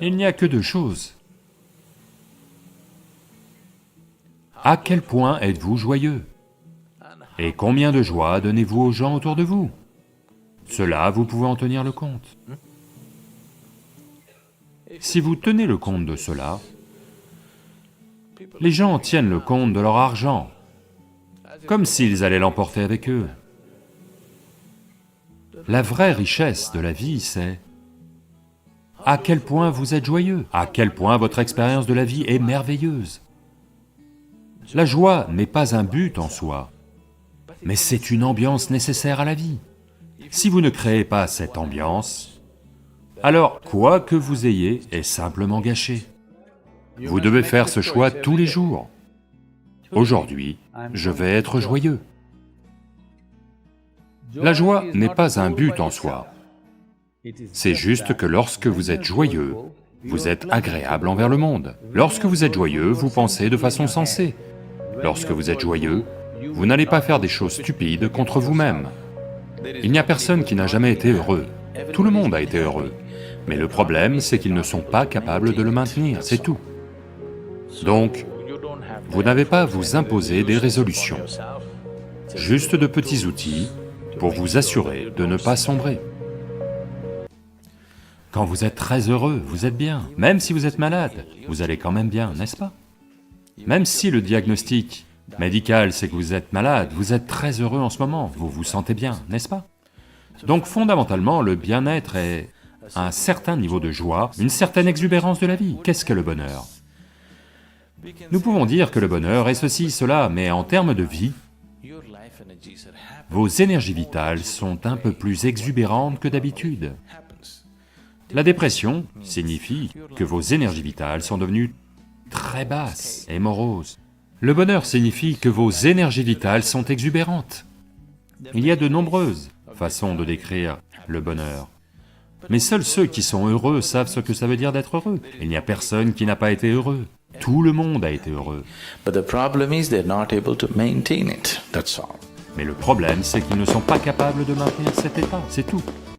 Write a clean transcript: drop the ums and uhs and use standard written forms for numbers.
Il n'y a que deux choses. À quel point êtes-vous joyeux? Et combien de joie donnez-vous aux gens autour de vous? Cela, vous pouvez en tenir le compte. Si vous tenez le compte de cela, les gens tiennent le compte de leur argent, comme s'ils allaient l'emporter avec eux. La vraie richesse de la vie, c'est à quel point vous êtes joyeux, à quel point votre expérience de la vie est merveilleuse. La joie n'est pas un but en soi, mais c'est une ambiance nécessaire à la vie. Si vous ne créez pas cette ambiance, alors quoi que vous ayez est simplement gâché. Vous devez faire ce choix tous les jours. Aujourd'hui, je vais être joyeux. La joie n'est pas un but en soi. C'est juste que lorsque vous êtes joyeux, vous êtes agréable envers le monde. Lorsque vous êtes joyeux, vous pensez de façon sensée. Lorsque vous êtes joyeux, vous n'allez pas faire des choses stupides contre vous-même. Il n'y a personne qui n'a jamais été heureux. Tout le monde a été heureux. Mais le problème, c'est qu'ils ne sont pas capables de le maintenir, c'est tout. Donc, vous n'avez pas à vous imposer des résolutions, juste de petits outils pour vous assurer de ne pas sombrer. Quand vous êtes très heureux, vous êtes bien. Même si vous êtes malade, vous allez quand même bien, n'est-ce pas? Même si le diagnostic médical c'est que vous êtes malade, vous êtes très heureux en ce moment, vous vous sentez bien, n'est-ce pas? Donc fondamentalement, le bien-être est un certain niveau de joie, une certaine exubérance de la vie. Qu'est-ce que le bonheur? Nous pouvons dire que le bonheur est ceci, cela, mais en termes de vie, vos énergies vitales sont un peu plus exubérantes que d'habitude. La dépression signifie que vos énergies vitales sont devenues très basses et moroses. Le bonheur signifie que vos énergies vitales sont exubérantes. Il y a de nombreuses façons de décrire le bonheur. Mais seuls ceux qui sont heureux savent ce que ça veut dire d'être heureux. Il n'y a personne qui n'a pas été heureux. Tout le monde a été heureux. But the problem is they're not able to maintain it, that's all. Mais le problème, c'est qu'ils ne sont pas capables de maintenir cet état, c'est tout.